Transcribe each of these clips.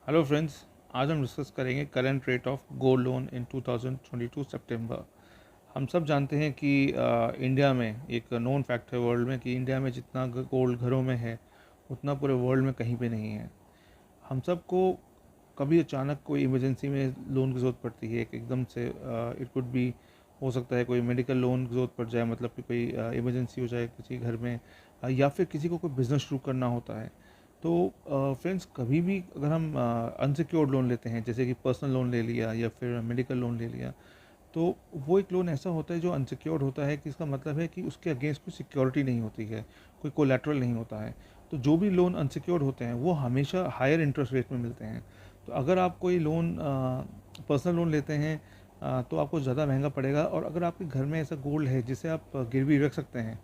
Hello friends, आज हम discuss करेंगे current rate of gold loan in 2022 सितंबर। हम सब जानते हैं कि इंडिया में एक नोन फैक्ट है वर्ल्ड में कि इंडिया में जितना गोल्ड घरों में है उतना पूरे वर्ल्ड में कहीं पे नहीं है। हम सबको कभी अचानक कोई इमरजेंसी में लोन की ज़रूरत पड़ती है, एकदम से इट कुड बी, हो सकता है कोई मेडिकल लोन की ज़रूरत पड़ जाए, मतलब कि कोई इमरजेंसी हो जाए किसी घर में, या फिर किसी को कोई बिज़नेस शुरू करना होता है। तो फ्रेंड्स, कभी भी अगर हम अनसिक्योर्ड लोन लेते हैं, जैसे कि पर्सनल लोन ले लिया या फिर मेडिकल लोन ले लिया, तो वो एक लोन ऐसा होता है जो अनसिक्योर्ड होता है, कि इसका मतलब है कि उसके अगेंस्ट कोई सिक्योरिटी नहीं होती है, कोई कोलैटरल नहीं होता है। तो जो भी लोन अनसिक्योर्ड होते हैं वो हमेशा हायर इंटरेस्ट रेट में मिलते हैं। तो अगर आप कोई लोन पर्सनल लोन लेते हैं तो आपको ज़्यादा महंगा पड़ेगा, और अगर आपके घर में ऐसा गोल्ड है जिसे आप गिरवी रख सकते हैं,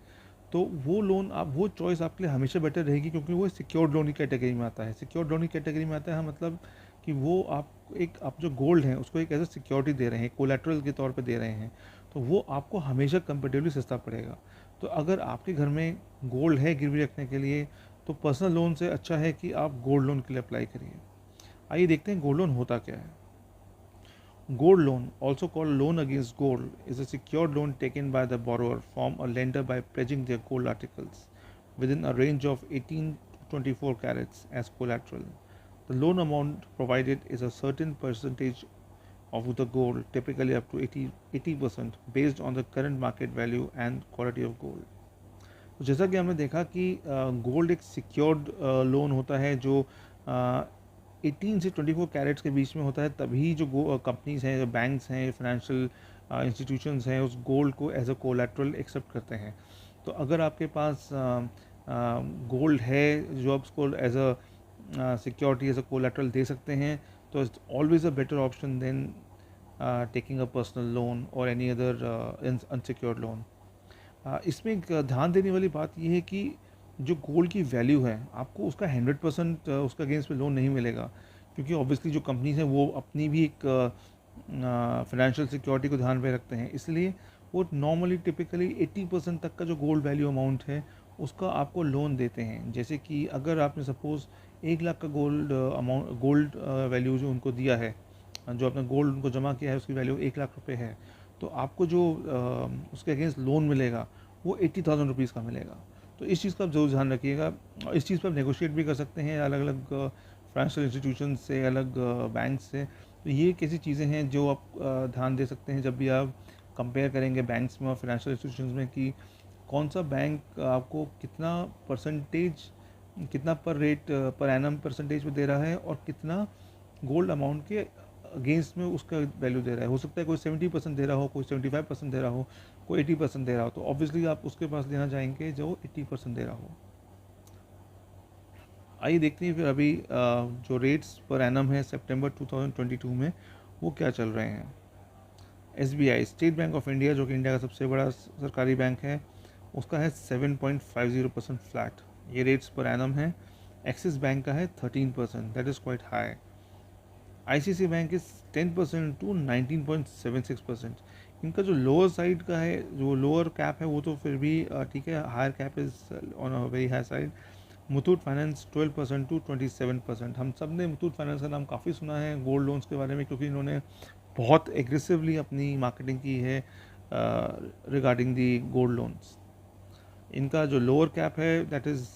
तो वो लोन, आप वो चॉइस आपके लिए हमेशा बेटर रहेगी, क्योंकि वो सिक्योर्ड लोन की कैटेगरी में आता है। सिक्योर्ड लोन की कैटेगरी में आता है मतलब कि वो आप जो गोल्ड है उसको एक एज ए सिक्योरिटी दे रहे हैं, कोलेट्रल के तौर पे दे रहे हैं, तो वो आपको हमेशा कंपेरेटिवली सस्ता पड़ेगा। तो अगर आपके घर में गोल्ड है गिरवी रखने के लिए, तो पर्सनल लोन से अच्छा है कि आप गोल्ड लोन के लिए अप्लाई करिए। आइए देखते हैं गोल्ड लोन होता क्या है। Gold loan, also called loan against gold, is a secured loan taken by the borrower from a lender by pledging their gold articles within a range of 18 to 24 carats as collateral. The loan amount provided is a certain percentage of the gold, typically up to 80% based on the current market value and quality of gold. तो जैसा कि हमने देखा कि gold एक secured loan होता है जो 18 से 24 कैरेट्स के बीच में होता है, तभी जो कंपनीज हैं, जो बैंक्स हैं, फाइनेंशियल इंस्टीट्यूशंस हैं, उस गोल्ड को एज अ कोलैटरल एक्सेप्ट करते हैं। तो अगर आपके पास गोल्ड है जो आप उसको as a security, as a collateral दे सकते हैं, तो it's always a better option than taking a personal loan और एनी अदर अनसिक्योर्ड लोन। इसमें एक ध्यान देने वाली बात यह है कि जो गोल्ड की वैल्यू है, आपको उसका 100% उसका अगेंस्ट में लोन नहीं मिलेगा, क्योंकि ऑब्वियसली जो कंपनीज हैं वो अपनी भी एक फाइनेंशियल सिक्योरिटी को ध्यान में रखते हैं, इसलिए वो नॉर्मली टिपिकली 80% तक का जो गोल्ड वैल्यू अमाउंट है उसका आपको लोन देते हैं। जैसे कि अगर आपने सपोज़ 1 लाख का गोल्ड वैल्यू जो उनको दिया है, जो आपने गोल्ड उनको जमा किया है उसकी वैल्यू 1 लाख रुपए है, तो आपको जो उसके अगेंस्ट लोन मिलेगा वो 80,000 रुपीज़ का मिलेगा। तो इस चीज़ का आप जरूर ध्यान रखिएगा, और इस चीज़ पर आप नेगोशिएट भी कर सकते हैं अलग अलग फाइनेंशियल इंस्टीट्यूशन से, अलग बैंक से। तो ये कैसी चीज़ें हैं जो आप ध्यान दे सकते हैं जब भी आप कंपेयर करेंगे बैंक्स में और फाइनेंशियल इंस्टीट्यूशंस में, कि कौन सा बैंक आपको कितना परसेंटेज, कितना पर रेट पर एनम परसेंटेज में दे रहा है, और कितना गोल्ड अमाउंट के अगेंस्ट में उसका वैल्यू दे रहा है। हो सकता है कोई 70% दे रहा हो, कोई 75% दे रहा हो, कोई 80% दे रहा हो, तो ऑब्वियसली आप उसके पास लेना चाहेंगे जो 80% दे रहा हो। आइए देखते हैं फिर अभी जो रेट्स पर एनम है सितंबर 2022 में वो क्या चल रहे हैं। SBI, state bank of India, जो कि इंडिया का सबसे बड़ा सरकारी बैंक है, उसका है 7.50% फ्लैट, ये रेट्स पर एनम है। एक्सिस बैंक का है 13%, that is quite high. ICICI bank is 10% to 19.76%। इनका जो लोअर साइड का है, जो लोअर कैप है, वो तो फिर भी ठीक है, higher cap is on a very high side. Muthoot finance 12% to 27%। हम सब ने मुथूट फाइनेंस का नाम काफ़ी सुना है गोल्ड लोन्स के बारे में, क्योंकि इन्होंने बहुत एग्रेसिवली अपनी मार्केटिंग की है रिगार्डिंग दी गोल्ड लोन्स। इनका जो लोअर कैप है that is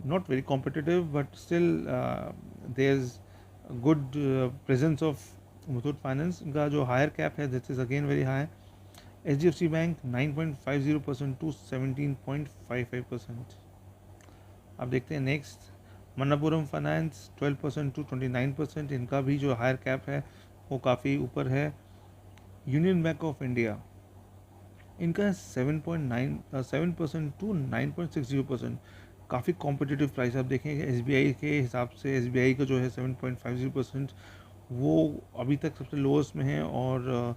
not very competitive, but still there's a good presence of Muthoot Finance. इनका जो हायर कैप है this is again very high. HDFC bank 9.50% to 17.55%। अब देखते हैं नेक्स्ट, मन्नापुरम फाइनेंस 12% टू 29%। इनका भी जो हायर कैप है वो काफ़ी ऊपर है। यूनियन बैंक ऑफ इंडिया, इनका है 7% टू 9.60%। काफ़ी कॉम्पिटिटिव प्राइस आप देखेंगे SBI के हिसाब से। SBI का जो है 7.50%, वो अभी तक सबसे लोएस्ट में है, और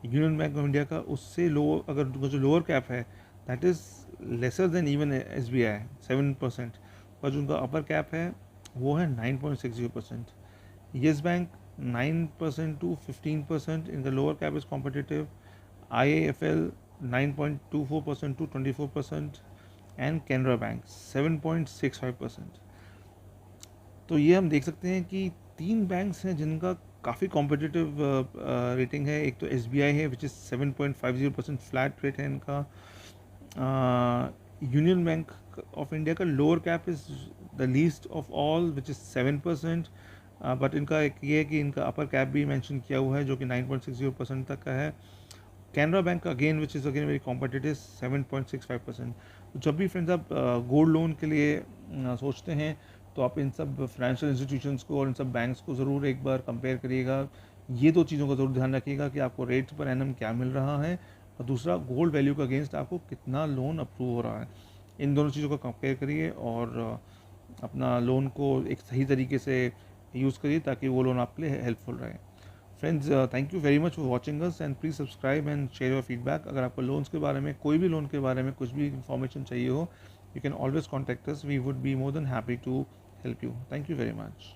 यूनियन बैंक ऑफ इंडिया का उससे लो, अगर उनका जो लोअर कैप है that is lesser than even SBI 7%, पर जो उनका अपर कैप है वो है 9.60%। येस बैंक 9% टू 15%, इनका lower cap is competitive. IIFL 9.24% to 24%, and Canara Bank 7.65%. तो ये हम देख सकते हैं कि 3 बैंक्स हैं जिनका काफ़ी कॉम्पिटिटिव रेटिंग है। एक तो एसबीआई है विच इज़ 7.50% फ्लैट रेट है इनका। यूनियन बैंक ऑफ इंडिया का lower cap is the least of all which is 7%। But इनका एक ये है कि इनका अपर कैप भी मेंशन किया हुआ है जो कि 9.60% तक का है। Canara bank again which is again very competitive 7.65%। तो जब भी फ्रेंड्स आप गोल्ड लोन के लिए सोचते हैं तो आप इन सब फाइनेंशियल इंस्टीट्यूशंस को और इन सब बैंक्स को ज़रूर एक बार कंपेयर करिएगा। ये दो चीज़ों का ज़रूर ध्यान रखिएगा कि आपको रेट पर एनम क्या मिल रहा है और दूसरा गोल्ड वैल्यू के अगेंस्ट आपको कितना लोन अप्रूव हो रहा है। इन दोनों चीज़ों को कंपेयर करिए और अपना लोन को एक सही तरीके से यूज़ करिए ताकि वो लोन आपके लिए हेल्पफुल रहे। Friends, thank you very much for watching us and please subscribe and share your feedback. अगर आपको लोन्स के बारे में कोई भी लोन के बारे में कुछ भी इन्फॉर्मेशन चाहिए हो, you can always contact us. We would be more than happy to help you. Thank you very much.